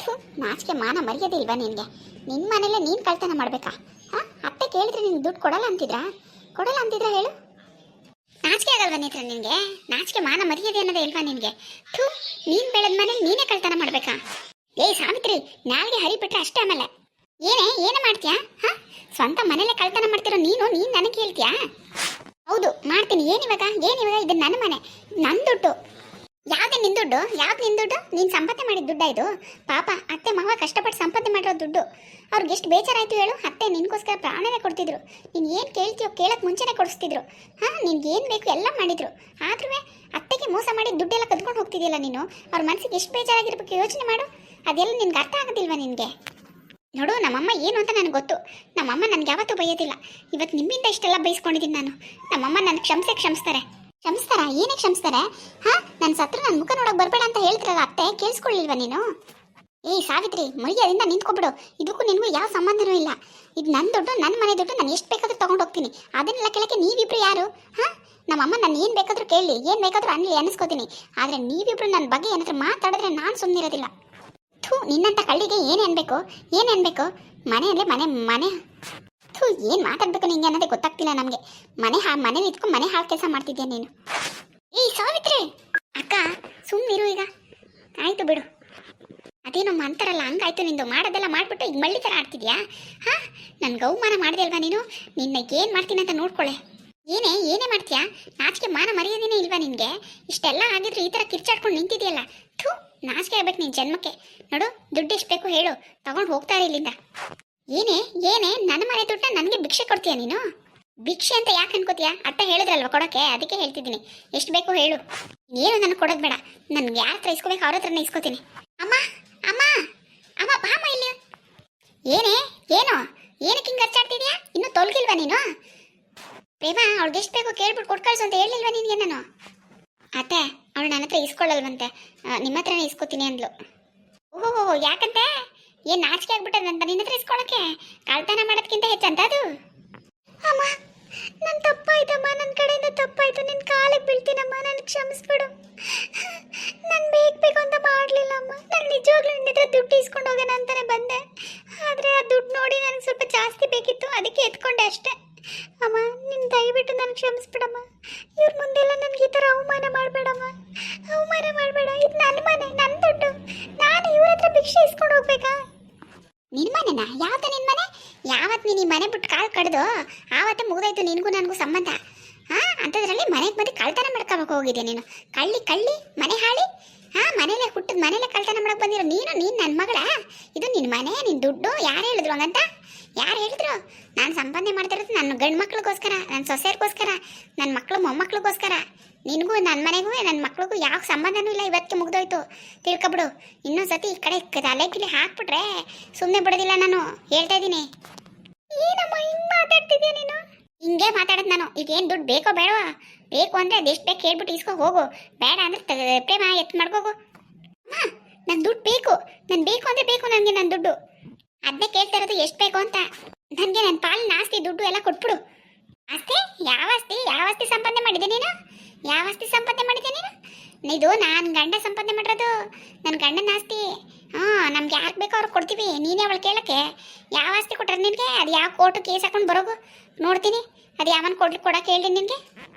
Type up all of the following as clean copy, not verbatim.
ಥು, ನಾಚಿಕೆ ಮಾನ ಮರ್ಯಾದೆ ಇಲ್ವಾ ನಿನಗೆ? ನಿನ್ನ ಮನೇಲೆ ನೀನು ಕಳ್ತನ ಮಾಡಬೇಕಾ? ಹಾಂ, ಅತ್ತೆ ಕೇಳಿದ್ರೆ ನಿನ್ಗೆ ದುಡ್ಡು ಕೊಡಲ್ಲ ಅಂತಿದ್ರಾ ಹೇಳು? ನಾಚಿಕೆ ಆಗಲ್ವಾ ನಿನಗೆ? ನಾಚಿಕೆ ಮಾನ ಮರ್ಯಾದೆ ಅನ್ನೋದೇ ಇಲ್ವಾ ನಿನಗೆ? ಥು, ನೀನು ಬೆಳೆದ ಮನೇಲಿ ನೀನೇ ಕಳ್ತನ ಮಾಡಬೇಕಾ? ಸಾವಿತ್ರಿ, ನಾಲ್ಗೆ ಹರಿಬಿಟ್ರೆ ಅಷ್ಟೇ. ಆಮೇಲೆ ಏನೇ ಮಾಡ್ತೀಯಾ? ಹಾಂ, ಸ್ವಂತ ಮನೇಲೆ ಕಳ್ತನ ಮಾಡ್ತಿರೋ ನೀನು ನನಗೆ ಹೇಳ್ತೀಯಾ? ಹೌದು, ಮಾಡ್ತೀನಿ. ಏನಿವಾಗ ಇದು ನನ್ನ ಮನೆ, ನನ್ನ ದುಡ್ಡು. ಯಾವ್ದು ನಿನ್ ದುಡ್ಡು? ನೀನು ಸಂಪಾದನೆ ಮಾಡಿದ ದುಡ್ಡ ಇದು? ಪಾಪ ಅತ್ತೆ ಮಾವ ಕಷ್ಟಪಟ್ಟು ಸಂಪಾದನೆ ಮಾಡಿರೋ ದುಡ್ಡು. ಅವ್ರಿಗೆ ಎಷ್ಟು ಬೇಜಾರಾಯ್ತು ಹೇಳು. ಅತ್ತೆ ನಿನ್ಗೋಸ್ಕರ ಪ್ರಾಣನೇ ಕೊಡ್ತಿದ್ರು. ನೀನು ಏನು ಕೇಳ್ತೀಯೋ ಕೇಳಕ್ಕೆ ಮುಂಚೆನೇ ಕೊಡಿಸ್ತಿದ್ರು. ಹಾಂ, ನಿನ್ಗೆ ಏನು ಬೇಕು ಎಲ್ಲ ಮಾಡಿದ್ರು. ಆದ್ರೂ ಅತ್ತೆಗೆ ಮೋಸ ಮಾಡಿ ದುಡ್ಡೆಲ್ಲ ಕದ್ಕೊಂಡು ಹೋಗ್ತಿದ್ಯಲ್ಲ ನೀನು. ಅವ್ರ ಮನಸ್ಸಿಗೆ ಎಷ್ಟು ಬೇಜಾರಾಗಿರ್ಬೇಕು ಯೋಚನೆ ಮಾಡು. ಅದೆಲ್ಲ ನಿನ್ಗೆ ಅರ್ಥ ಆಗೋದಿಲ್ವಾ ನಿನಗೆ? ನೋಡು, ನಮ್ಮಮ್ಮ ಏನು ಅಂತ ನನಗೆ ಗೊತ್ತು. ನಮ್ಮಮ್ಮ ನನಗೆ ಯಾವತ್ತೂ ಬೈಯೋದಿಲ್ಲ. ಇವತ್ತು ನಿಮ್ಮಿಂದ ಇಷ್ಟೆಲ್ಲ ಬೈಸ್ಕೊಂಡಿದ್ದೀನಿ ನಾನು. ನಮ್ಮಮ್ಮ ನನಗೆ ಕ್ಷಮಿಸ್ತಾರೆ. ಏನಕ್ಕೆ ಕ್ಷಮಿಸ್ತಾರೆ? ಹಾಂ, ನನ್ನ ಸತ್ರ ನನ್ನ ಮುಖ ನೋಡೋಕೆ ಬರಬೇಡ ಅಂತ ಹೇಳ್ತಿರಲ್ಲ ಅತ್ತೆ, ಕೇಳಿಸ್ಕೊಳ್ಳಿಲ್ವಾ ನೀನು? ಸಾವಿತ್ರಿ, ಮರ್ಯಾದೆಯಿಂದ ನಿಂತ್ಕೊಬಿಡು. ಇದಕ್ಕೂ ನಿನಗೂ ಯಾವ ಸಂಬಂಧನೂ ಇಲ್ಲ. ಇದು ನನ್ನ ದುಡ್ಡು, ನನ್ನ ಮನೆ ದುಡ್ಡು. ನಾನು ಎಷ್ಟು ಬೇಕಾದ್ರೂ ತೊಗೊಂಡು ಹೋಗ್ತೀನಿ. ಅದನ್ನೆಲ್ಲ ಕೇಳಕ್ಕೆ ನೀವಿಬ್ರು ಯಾರು? ಹಾಂ, ನಮ್ಮಮ್ಮ ನಾನು ಏನು ಬೇಕಾದರೂ ಕೇಳಲಿ, ಏನು ಬೇಕಾದರೂ ಅನ್ನಲಿ ಅನ್ನಿಸ್ಕೋತೀನಿ. ಆದರೆ ನೀವಿಬ್ರು ನನ್ನ ಬಗ್ಗೆ ಏನಾದರೂ ಮಾತಾಡಿದ್ರೆ ನಾನು ಸುಮ್ಮನಿರೋದಿಲ್ಲ. ಥೂ, ನಿನ್ನಂಥ ಕಳ್ಳಿಗೆ ಏನು ಅನ್ಬೇಕು? ಮನೆಯಲ್ಲೇ ಮನೆ ಥೂ, ಏನು ಮಾತಾಡ್ಬೇಕು ನಿಂಗೆ ಅನ್ನೋದೇ ಗೊತ್ತಾಗ್ತಿಲ್ಲ ನಮಗೆ. ಮನೆ ಇಟ್ಕೊಂಡು ಮನೆ ಹಾಳು ಕೆಲಸ ಮಾಡ್ತಿದ್ಯಾ ನೀನು. ಸಾವಿತ್ರಿ ಅಕ್ಕ, ಸುಮ್ಮನಿರು ಈಗ. ಆಯಿತು ಬಿಡು. ಅದೇನೋ ಅಂತಾರಲ್ಲ, ಹಂಗಾಯ್ತು ನಿಂದು. ಮಾಡೋದೆಲ್ಲ ಮಾಡಿಬಿಟ್ಟು ಈಗ ಮಳ್ಳಿ ಥರ ಆಡ್ತಿದ್ಯಾ? ಹಾಂ, ನನ್ಗೆ ಅವಮಾನ ಮಾಡಿದೆ ಅಲ್ವಾ ನೀನು? ನಿನ್ನ ಏನು ಮಾಡ್ತೀನಿ ಅಂತ ನೋಡ್ಕೊಳ್ಳೆ. ಏನೇ ಮಾಡ್ತೀಯಾ? ನಾಚಿಕೆ ಮಾನ ಮರ್ಯಾದೆನೇ ಇಲ್ವಾ ನಿನಗೆ? ಇಷ್ಟೆಲ್ಲ ಆಗಿದ್ರು ಈ ಥರ ಕಿರ್ಚಾಡ್ಕೊಂಡು ನಿಂತಿದೆಯಲ್ಲ. ಥೂ, ನಾಚಿಕೆ ಆಗ್ಬೇಕು ನಿನ್ನ ಜನ್ಮಕ್ಕೆ. ನೋಡು, ದುಡ್ಡು ಎಷ್ಟು ಬೇಕು ಹೇಳು, ತಗೊಂಡು ಹೋಗ್ತಾರೆ ಇಲ್ಲಿಂದ. ಏನೇ ನನ್ನ ಮನೆ ದುಡ್ಡನ್ನ ನನಗೆ ಭಿಕ್ಷೆ ಕೊಡ್ತೀಯ ನೀನು? ಭಿಕ್ಷೆ ಅಂತ ಯಾಕೆ ಅನ್ಕೋತೀಯಾ? ಅತ್ತೆ ಹೇಳಿದ್ರಲ್ವ ಕೊಡೋಕ್ಕೆ, ಅದಕ್ಕೆ ಹೇಳ್ತಿದ್ದೀನಿ. ಎಷ್ಟು ಬೇಕು ಹೇಳು. ಏನು ನನಗೆ ಕೊಡೋದು ಬೇಡ. ನನಗೆ ಯಾರ ಹತ್ರ ಇಸ್ಕೋಬೇಕು ಅವ್ರ ಹತ್ರನೇ ಇಸ್ಕೋತೀನಿ. ಅಮ್ಮ, ಬಾಮ ಇಲ್ಲಿ. ಏನಕ್ಕೆ ಹಿಂಗೆ ಖರ್ಚಾಡ್ತಿದ್ಯಾ? ಇನ್ನೂ ತೊಲಗಿಲ್ವಾ ನೀನು? ಪ್ರೇಮ, ಅವ್ಳಿಗೆ ಎಷ್ಟು ಬೇಕೋ ಕೇಳ್ಬಿಟ್ಟು ಕೊಟ್ಟು ಕಳ್ಸು ಅಂತ ಹೇಳಿಲ್ವಾ ನಿನಗೆ ನಾನು? ಅತ್ತೆ, ಅವಳು ನನ್ನ ಹತ್ರ ಇಸ್ಕೊಳ್ಳಲ್ವಂತೆ, ನಿಮ್ಮ ಹತ್ರನೇ ಇಸ್ಕೋತೀನಿ ಅಂದ್ಲು. ಓಹೋ, ಯಾಕಂತೆ? ಏನು ನಾಚಿಕೆ ಆಗ್ಬಿಟ್ಟದಂತ ನಿನ್ನ ಹತ್ರ ಇಸ್ಕೊಳ್ಳೋಕ್ಕೆ? ಕಳ್ತನ ಮಾಡೋದಕ್ಕಿಂತ ಹೆಚ್ಚಂತ ಅದು? ಅಮ್ಮ, ನನ್ನ ತಪ್ಪಾಯ್ತಮ್ಮ, ನನ್ನ ಕಡೆಯಿಂದ ತಪ್ಪಾಯ್ತು. ನಿನ್ನ ಕಾಲಿಗೆ ಬೀಳ್ತೀನಮ್ಮ, ನನಗೆ ಕ್ಷಮಿಸ್ಬಿಡು. ನಾನು ಬೇಕು ಅಂತ ಮಾಡಲಿಲ್ಲ ಅಮ್ಮ. ನಾನು ನಿಜವಾಗ್ಲೂ ನಿನ್ನ ಹತ್ರ ದುಡ್ಡು ಇಸ್ಕೊಂಡು ಹೋಗೋಣ ಅಂತಾನೆ ಬಂದೆ. ಆದರೆ ಆ ದುಡ್ಡು ನೋಡಿ ನನಗೆ ಸ್ವಲ್ಪ ಜಾಸ್ತಿ ಬೇಕಿತ್ತು, ಅದಕ್ಕೆ ಎತ್ಕೊಂಡೆ ಅಷ್ಟೇ. ಅಮ್ಮ, ನಿನ್ನ ದಯವಿಟ್ಟು ನನಗೆ ಕ್ಷಮಿಸ್ಬಿಡಮ್ಮ. ಇವ್ರ ಮುಂದೆಲ್ಲ ನನಗೆ ಈ ಥರ ಅವಮಾನ ಮಾಡಬೇಡಮ್ಮ. ಇದು ನನ್ನ ಮನೆ, ನನ್ನ ದುಡ್ಡು. ನಾನು ಇವ್ರ ಹತ್ರ ಭಿಕ್ಷೆ ಇಸ್ಕೊಂಡು ಹೋಗ್ಬೇಕಾ? ನಿನ್ನ ಮನೆನಾ? ಯಾವತ್ತ ನಿನ್ನ ಮನೆ? ಯಾವತ್ತು ನೀನು ಈ ಮನೆ ಬಿಟ್ಟು ಕಾಲು ಕಡ್ದು ಆವತ್ತೇ ಮುಗಿದೋಯ್ತು ನಿನಗೂ ನನಗೂ ಸಂಬಂಧ. ಹಾಂ, ಅಂಥದ್ರಲ್ಲಿ ಮನೆಗೆ ಬಂದು ಕಳ್ತನ ಮಾಡ್ಕೋಬೇಕು ಹೋಗಿದ್ದೆ ನೀನು. ಕಳ್ಳಿ ಮನೆ ಹಾಳಿ. ಹಾಂ, ಮನೇಲೆ ಹುಟ್ಟಿದ ಮನೇಲೆ ಕಳ್ತನ ಮಾಡಕ್ಕೆ ಬಂದಿರೋ ನೀನು ನನ್ನ ಮಗಳ? ಇದು ನಿನ್ನ ಮನೆ, ನಿನ್ನ ದುಡ್ಡು. ಯಾರು ಹೇಳಿದ್ರು ಹಂಗಂತ? ಯಾರು ಹೇಳಿದ್ರು? ನಾನು ಸಂಪಾದನೆ ಮಾಡ್ತಿರೋದು ನನ್ನ ಗಂಡು ಮಕ್ಳಿಗೋಸ್ಕರ, ನನ್ನ ಸೊಸೆಯರಿಗೋಸ್ಕರ, ನನ್ನ ಮಕ್ಕಳು ಮೊಮ್ಮಕ್ಳಿಗೋಸ್ಕರ. ನಿನಗೂ ನನ್ನ ಮನೆಗೂ ನನ್ನ ಮಕ್ಳಿಗೂ ಯಾವ ಸಂಬಂಧನೂ ಇಲ್ಲ. ಇವತ್ತಿಗೆ ಮುಗ್ದೋಯ್ತು, ತಿಳ್ಕೊಬಿಡು. ಇನ್ನೊಂದು ಸತಿ ಈ ಕಡೆ ತಲೆಗಿಲಿ ಹಾಕ್ಬಿಟ್ರೆ ಸುಮ್ಮನೆ ಬಿಡೋದಿಲ್ಲ ನಾನು, ಹೇಳ್ತಾ ಇದ್ದೀನಿ. ಏನಮ್ಮ ಹಿಂಗೆ ಮಾತಾಡ್ತಿದ್ಯಾ ನೀನು? ಹಿಂಗೆ ಮಾತಾಡೋದು ನಾನು. ಈಗ ಏನು ದುಡ್ಡು ಬೇಕೋ ಬೇಡವಾ? ಬೇಕು ಅಂದರೆ ಅದೆಷ್ಟು ಬೇಕು ಹೇಳ್ಬಿಟ್ಟು ಇಸ್ಕೊ ಹೋಗು. ಬೇಡ ಅಂದರೆ ಪ್ರೇಮ ಎತ್ತು ಮಾಡ್ಕೋಗು. ಅಮ್ಮ, ನನ್ನ ದುಡ್ಡು ಬೇಕು. ನಾನು ಬೇಕು ಅಂದರೆ ಬೇಕು. ನನಗೆ ನನ್ನ ದುಡ್ಡು ಅದನ್ನೇ ಕೇಳ್ತಾ ಇರೋದು, ಎಷ್ಟು ಬೇಕು ಅಂತ. ನನಗೆ ನನ್ನ ಪಾಲಿನ ಆಸ್ತಿ ದುಡ್ಡು ಎಲ್ಲ ಕೊಟ್ಬಿಡು. ಆಸ್ತಿ? ಯಾವ ಆಸ್ತಿ ಸಂಪಾದನೆ ಮಾಡಿದೆ ನೀನು? ಇದು ನಾನು ಗಂಡ ಸಂಪಾದನೆ ಮಾಡಿರೋದು, ನನ್ನ ಗಂಡನ ಆಸ್ತಿ. ನಮ್ಗೆ ಯಾಕೆ ಬೇಕೋ ಅವ್ರಿಗೆ ಕೊಡ್ತೀವಿ. ನೀನೇ ಅವಳು ಕೇಳಕ್ಕೆ ಯಾವ ಆಸ್ತಿ ಕೊಟ್ರೆ ನಿನಗೆ? ಅದು ಯಾವ ಕೋರ್ಟು ಕೇಸ್ ಹಾಕೊಂಡು ಬರೋಗು, ನೋಡ್ತೀನಿ. ಅದು ಯಾವನ್ ಕೊಡಕ್ಕೆ ಹೇಳಿ ನಿನಗೆ?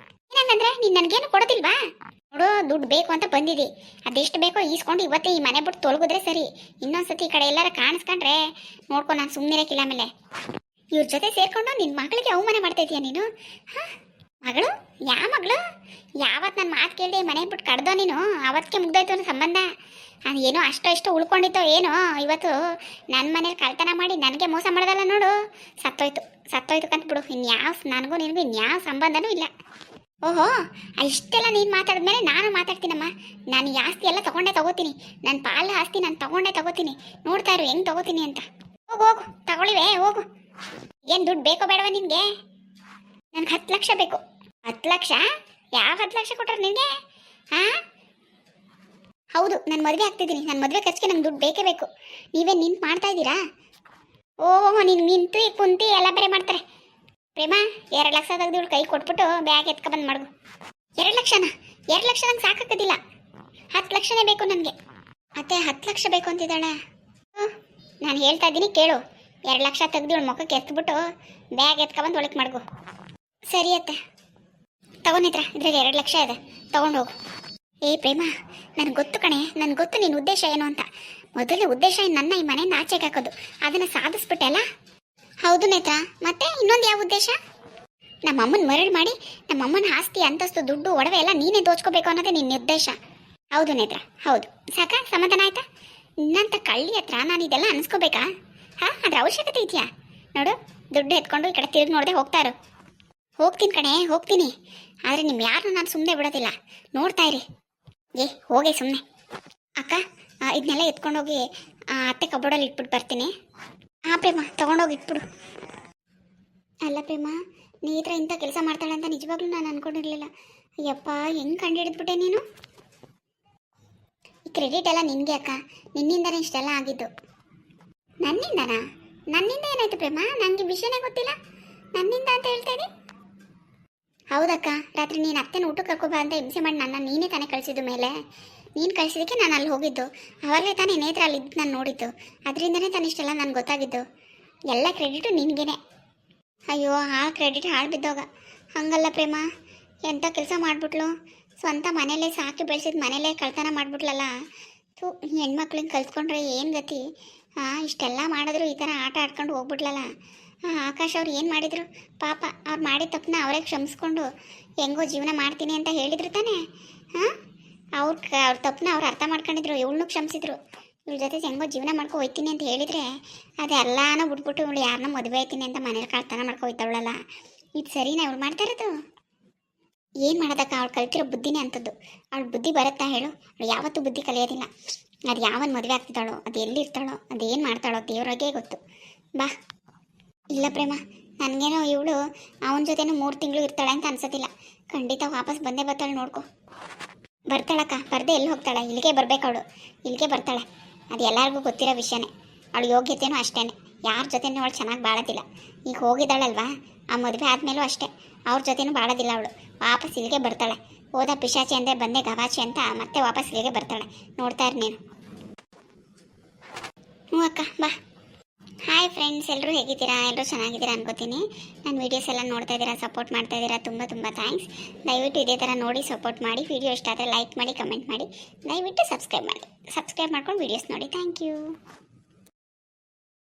ಏನಂದ್ರೆ ನೀನು ನನಗೇನು ಕೊಡೋದಿಲ್ವಾ? ನೋಡು, ದುಡ್ಡು ಬೇಕು ಅಂತ ಬಂದಿದ್ದಿ. ಅದೆಷ್ಟು ಬೇಕೋ ಈಸ್ಕೊಂಡು ಇವತ್ತೇ ಈ ಮನೆ ಬಿಟ್ಟು ತೊಲಗಿದ್ರೆ ಸರಿ. ಇನ್ನೊಂದ್ಸತಿ ಈ ಕಡೆ ಎಲ್ಲಾರ ಕಾಣಿಸ್ಕೊಂಡ್ರೆ ನೋಡ್ಕೊಂಡು ನಾನು ಸುಮ್ಮನಿರಕ್ಕಿಲ್ಲ. ಆಮೇಲೆ ಇವ್ರ ಜೊತೆ ಸೇರ್ಕೊಂಡು ನಿನ್ನ ಮಗಳಿಗೆ ಅವಮಾನ ಮಾಡ್ತಾ ಇದೀಯ ನೀನು. ಹಾಂ, ಮಗಳು? ಯಾವ ಮಗಳು? ಯಾವತ್ತು ನನ್ನ ಮಾತು ಕೇಳಿ ಮನೆ ಬಿಟ್ಟು ಕಡ್ದೋ ನೀನು, ಅವತ್ತಿಗೆ ಮುಗ್ದೋಯ್ತು ಅನ್ನೋ ಸಂಬಂಧ. ಏನೋ ಅಷ್ಟೋ ಉಳ್ಕೊಂಡಿತ್ತೋ ಏನೋ, ಇವತ್ತು ನನ್ನ ಮನೇಲಿ ಕಳ್ತನ ಮಾಡಿ ನನಗೆ ಮೋಸ ಮಾಡೋದಲ್ಲ ನೋಡು. ಸತ್ತೋಯ್ತು ಕಂತ್ಬಿಡು. ಇನ್ಯಾವ ನನಗೂ ನಿನಗೂ ಇನ್ಯಾವ ಸಂಬಂಧನೂ ಇಲ್ಲ. ಓಹೋ, ಇಷ್ಟೆಲ್ಲ ನೀನು ಮಾತಾಡಿದ್ಮೇಲೆ ನಾನು ಮಾತಾಡ್ತೀನಮ್ಮ. ನಾನು ಈ ಆಸ್ತಿ ಎಲ್ಲ ತಗೋತೀನಿ. ನನ್ನ ಪಾಲ ಆಸ್ತಿ ನಾನು ತಗೋತೀನಿ. ನೋಡ್ತಾ ಇರು ಹೆಂಗೆ ತಗೋತೀನಿ ಅಂತ. ಹೋಗು ತಗೊಳ್ಳಿವೆ, ಹೋಗು. ಏನು ದುಡ್ಡು ಬೇಕೋ ಬೇಡವಾ ನಿನಗೆ? ನನಗೆ 10 ಲಕ್ಷ ಬೇಕು. 10 ಲಕ್ಷ? ಯಾವ 10 ಲಕ್ಷ ಕೊಟ್ಟರು ನಿನಗೆ? ಹಾಂ, ಹೌದು, ನಾನು ಮದುವೆ ಆಗ್ತಿದ್ದೀನಿ. ನನ್ನ ಮದುವೆ ಖರ್ಚಿಗೆ ನಂಗೆ ದುಡ್ಡು ಬೇಕೇ ಬೇಕು. ನೀವೇ ನಿಂತು ಮಾಡ್ತಾ ಇದ್ದೀರಾ? ಓಹೋ, ನೀನು ನಿಂತು ಕುಂತು ಎಲ್ಲ ಬೇರೆ ಮಾಡ್ತಾರೆ. ಪ್ರೇಮ, 2 ಲಕ್ಷ ತೆಗೆದು ಕೈ ಕೊಟ್ಬಿಟ್ಟು ಬ್ಯಾಗ್ ಎತ್ಕೊಬಂದು ಮಾಡ್ಗು. 2 ಲಕ್ಷನಾ? 2 ಲಕ್ಷ ನಂಗೆ ಸಾಕಾಗೋದಿಲ್ಲ. 10 ಲಕ್ಷನೇ ಬೇಕು ನನಗೆ. ಅತ್ತೆ 10 ಲಕ್ಷ ಬೇಕು ಅಂತಿದ್ದಾಳೆ. ನಾನು ಹೇಳ್ತಾ ಇದ್ದೀನಿ ಕೇಳು. 2 ಲಕ್ಷ ತೆಗ್ದು ಇವಳು ಮುಖಕ್ಕೆ ಎತ್ಬಿಟ್ಟು ಬ್ಯಾಗ್ ಎತ್ಕೊಬಂದು ಒಳಗೆ ಮಾಡ್ಗು. ಸರಿ ಅತ್ತೆ. ತಗೊಂಡಿದ್ರ ಇದ್ರಲ್ಲಿ 2 ಲಕ್ಷ ಇದೆ, ತಗೊಂಡು ಹೋಗು. ಏ ಪ್ರೇಮ, ನನಗೆ ಗೊತ್ತು ಕಣೆ, ನನಗೆ ಗೊತ್ತು ನಿನ್ನ ಉದ್ದೇಶ ಏನು ಅಂತ. ಮೊದಲನೇ ಉದ್ದೇಶ ನನ್ನ ಈ ಮನೆಯಿಂದ ಆಚೆಗೆ ಹಾಕೋದು, ಅದನ್ನು ಸಾಧಿಸ್ಬಿಟ್ಟೆ ಅಲ್ಲ? ಹೌದು ನೇತ್ರ, ಮತ್ತೆ ಇನ್ನೊಂದು ಯಾವ ಉದ್ದೇಶ? ನಮ್ಮಮ್ಮನ ಮರಳು ಮಾಡಿ ನಮ್ಮಮ್ಮನ ಆಸ್ತಿ ಅಂತಸ್ತು ದುಡ್ಡು ಒಡವೆ ಎಲ್ಲ ನೀನೇ ದೋಚ್ಕೋಬೇಕು ಅನ್ನೋದೇ ನಿನ್ನ ಉದ್ದೇಶ. ಹೌದು ನೇತ್ರ, ಹೌದು. ಸಾಕ, ಸಮಾಧಾನ ಆಯ್ತಾ? ನಿನ್ನಂತ ಕಳ್ಳಿ ಹತ್ರ ನಾನು ಇದೆಲ್ಲ ಅನ್ಸ್ಕೋಬೇಕಾ? ಹಾಂ, ಅದ್ರ ಅವಶ್ಯಕತೆ ಇದೆಯಾ? ನೋಡು, ದುಡ್ಡು ಎತ್ಕೊಂಡು ಈ ಕಡೆ ತಿರುಗಿ ನೋಡದೆ ಹೋಗ್ತಾ ಇರು. ಹೋಗ್ತೀನಿ ಕಣೆ, ಹೋಗ್ತೀನಿ. ಆದರೆ ನಿಮ್ಮ ಯಾರನ್ನ ನಾನು ಸುಮ್ಮನೆ ಬಿಡೋದಿಲ್ಲ, ನೋಡ್ತಾ ಇರಿ. ಏ ಹೋಗಿ ಸುಮ್ಮನೆ. ಅಕ್ಕ, ಇದನ್ನೆಲ್ಲ ಎತ್ಕೊಂಡೋಗಿ ಅತ್ತೆ ಕಬೋರ್ಡಲ್ಲಿ ಇಟ್ಬಿಟ್ಟು ಬರ್ತೀನಿ. ಹಾಂ ಪ್ರೇಮ, ತೊಗೊಂಡೋಗಿ ಇಟ್ಬಿಡು. ಅಲ್ಲ ಪ್ರೇಮ, ನೀ ಈ ಥರ ಇಂಥ ಕೆಲಸ ಮಾಡ್ತಾಳೆ ಅಂತ ನಿಜವಾಗ್ಲೂ ನಾನು ಅನ್ಕೊಂಡಿರಲಿಲ್ಲ. ಅಯ್ಯಪ್ಪ, ಹೆಂಗೆ ಕಂಡುಹಿಡಿದ್ಬಿಟ್ಟೆ ನೀನು? ಈ ಕ್ರೆಡಿಟ್ ಎಲ್ಲ ನಿನಗೆ ಅಕ್ಕ, ನಿನ್ನಿಂದನೇ ಇಷ್ಟೆಲ್ಲ ಆಗಿದ್ದು. ನನ್ನಿಂದನಾ? ನನ್ನಿಂದ ಏನಾಯ್ತು ಪ್ರೇಮ? ನನಗೆ ವಿಷಯನೇ ಗೊತ್ತಿಲ್ಲ. ನನ್ನಿಂದ ಅಂತ ಹೇಳ್ತಾ ಇದ್ದೀನಿ. ಹೌದಕ್ಕ, ರಾತ್ರಿ ನೀನು ಅತ್ತೆನ ಊಟಕ್ಕೆ ಕರ್ಕೊಬಾ ಅಂತ ಹಿಂಸೆ ಮಾಡಿ ನನ್ನ ನೀನೇ ತಾನೇ ಕಳಿಸಿದ್ದು. ಮೇಲೆ ನೀನು ಕಳಿಸಿದ್ದಕ್ಕೆ ನಾನು ಅಲ್ಲಿ ಹೋಗಿದ್ದು. ಅವಾಗಲೇ ತಾನೇ ನೇತ್ರ ಅಲ್ಲಿ ಇದ್ದು ನಾನು ನೋಡಿದ್ದು. ಅದರಿಂದನೇ ತಾನು ಇಷ್ಟೆಲ್ಲ ನನಗೆ ಗೊತ್ತಾಗಿದ್ದು. ಎಲ್ಲ ಕ್ರೆಡಿಟು ನಿನಗೇನೆ. ಅಯ್ಯೋ, ಆ ಕ್ರೆಡಿಟ್ ಹಾಳು ಬಿದ್ದೋಗ. ಹಂಗಲ್ಲ ಪ್ರೇಮ, ಎಂಥ ಕೆಲಸ ಮಾಡಿಬಿಟ್ಲು. ಸ್ವಂತ ಮನೇಲೇ ಸಾಕಿ ಬೆಳೆಸಿದ ಮನೇಲೇ ಕಳ್ತನ ಮಾಡಿಬಿಟ್ಲಲ್ಲ. ಹೆಣ್ಮಕ್ಳಿಗೆ ಕಲ್ತ್ಕೊಂಡ್ರೆ ಏನು ಗತಿ? ಇಷ್ಟೆಲ್ಲ ಮಾಡಿದ್ರು ಈ ಥರ ಆಟ ಆಡ್ಕೊಂಡು ಹೋಗ್ಬಿಟ್ಲಲ್ಲ. ಆಕಾಶ್ ಅವ್ರು ಏನು ಮಾಡಿದರು ಪಾಪ? ಅವ್ರು ಮಾಡಿದ ತಪ್ಪನ್ನ ಅವರೇ ಕ್ಷಮಿಸ್ಕೊಂಡು ಹೆಂಗೋ ಜೀವನ ಮಾಡ್ತೀನಿ ಅಂತ ಹೇಳಿದ್ರು ತಾನೇ. ಅವ್ರ ತಪ್ಪನ್ನ ಅವ್ರು ಅರ್ಥ ಮಾಡ್ಕೊಂಡಿದ್ರು, ಇವಳನ್ನೂ ಕ್ಷಮಿಸಿದ್ರು. ಇವ್ರ ಜೊತೆ ಹೆಂಗೋ ಜೀವನ ಮಾಡ್ಕೊ ಹೋಯ್ತೀನಿ ಅಂತ ಹೇಳಿದರೆ ಅದೆಲ್ಲಾನು ಬಿಟ್ಬಿಟ್ಟು ಇವಳು ಯಾರನ್ನ ಮದುವೆ ಆಯ್ತೀನಿ ಅಂತ ಮನೇಲಿ ಕಳ್ತನ ಮಾಡ್ಕೊ ಹೋಯ್ತವಳಲ್ಲ. ಇದು ಸರಿನಾ ಇವಳು ಮಾಡ್ತಾ ಇರೋದು? ಏನು ಮಾಡೋದಕ್ಕ, ಅವಳು ಕಲ್ತಿರೋ ಬುದ್ಧಿನೇ ಅಂಥದ್ದು. ಅವಳು ಬುದ್ಧಿ ಬರುತ್ತಾ ಹೇಳು? ಅವಳು ಯಾವತ್ತೂ ಬುದ್ಧಿ ಕಲಿಯೋದಿಲ್ಲ. ಅದು ಯಾವನ್ ಮದುವೆ ಆಗ್ತಿದ್ದಾಳೋ, ಅದು ಎಲ್ಲಿರ್ತಾಳೋ, ಅದೇನು ಮಾಡ್ತಾಳೋ ದೇವ್ರಿಗೆ ಗೊತ್ತು. ಬಾ. ಇಲ್ಲ ಪ್ರೇಮ, ನನಗೇನೋ ಇವಳು ಅವನ ಜೊತೆನೂ 3 ತಿಂಗಳು ಇರ್ತಾಳೆ ಅಂತ ಅನ್ಸೋದಿಲ್ಲ. ಖಂಡಿತ ವಾಪಸ್ ಬಂದೇ ಬರ್ತಾಳೆ, ನೋಡ್ಕೊ. ಬರ್ತಾಳಕ್ಕ, ಬರದೆ ಎಲ್ಲಿ ಹೋಗ್ತಾಳೆ? ಇಲ್ಲಿಗೆ ಬರ್ಬೇಕು ಅವಳು, ಇಲ್ಲಿಗೆ ಬರ್ತಾಳೆ. ಅದು ಎಲ್ಲರಿಗೂ ಗೊತ್ತಿರೋ ವಿಷಯನೇ. ಅವಳು ಯೋಗ್ಯತೆಯೂ ಅಷ್ಟೇ. ಯಾರ ಜೊತೆನೂ ಅವಳು ಚೆನ್ನಾಗಿ ಬಾಳೋದಿಲ್ಲ. ಈಗ ಹೋಗಿದ್ದಾಳಲ್ವಾ, ಆ ಮದುವೆ ಆದಮೇಲೂ ಅಷ್ಟೇ, ಅವ್ರ ಜೊತೆನೂ ಬಾಳೋದಿಲ್ಲ ಅವಳು. ವಾಪಸ್ ಇಲ್ಲಿಗೆ ಬರ್ತಾಳೆ. ಹೋದ ಪಿಶಾಚಿ ಅಂದರೆ ಬಂದೆ ಗವಾಚಿ ಅಂತ ಮತ್ತೆ ವಾಪಸ್ ಇಲ್ಲಿಗೆ ಬರ್ತಾಳೆ. ನೋಡ್ತಾ ಇರು ನೀನು. ಹ್ಞೂ ಅಕ್ಕ, ಬಾ. ಹಾಯ್ ಫ್ರೆಂಡ್ಸ್, ಎಲ್ಲರೂ ಹೇಗಿದ್ದೀರಾ? ಎಲ್ಲರೂ ಚೆನ್ನಾಗಿದ್ದೀರಾ ಅನ್ಕೋತೀನಿ. ನನ್ನ ವೀಡಿಯೋಸ್ ಎಲ್ಲ ನೋಡ್ತಾ ಇದ್ದೀರಾ, ಸಪೋರ್ಟ್ ಮಾಡ್ತಾ ಇದ್ದೀರಾ, ತುಂಬ ತುಂಬ ಥ್ಯಾಂಕ್ಸ್. ದಯವಿಟ್ಟು ಇದೇ ಥರ ನೋಡಿ ಸಪೋರ್ಟ್ ಮಾಡಿ. ವಿಡಿಯೋ ಇಷ್ಟ ಆದರೆ ಲೈಕ್ ಮಾಡಿ, ಕಮೆಂಟ್ ಮಾಡಿ, ದಯವಿಟ್ಟು ಸಬ್ಸ್ಕ್ರೈಬ್ ಮಾಡಿ. ಸಬ್ಸ್ಕ್ರೈಬ್ ಮಾಡ್ಕೊಂಡು ವೀಡಿಯೋಸ್ ನೋಡಿ. Thank you.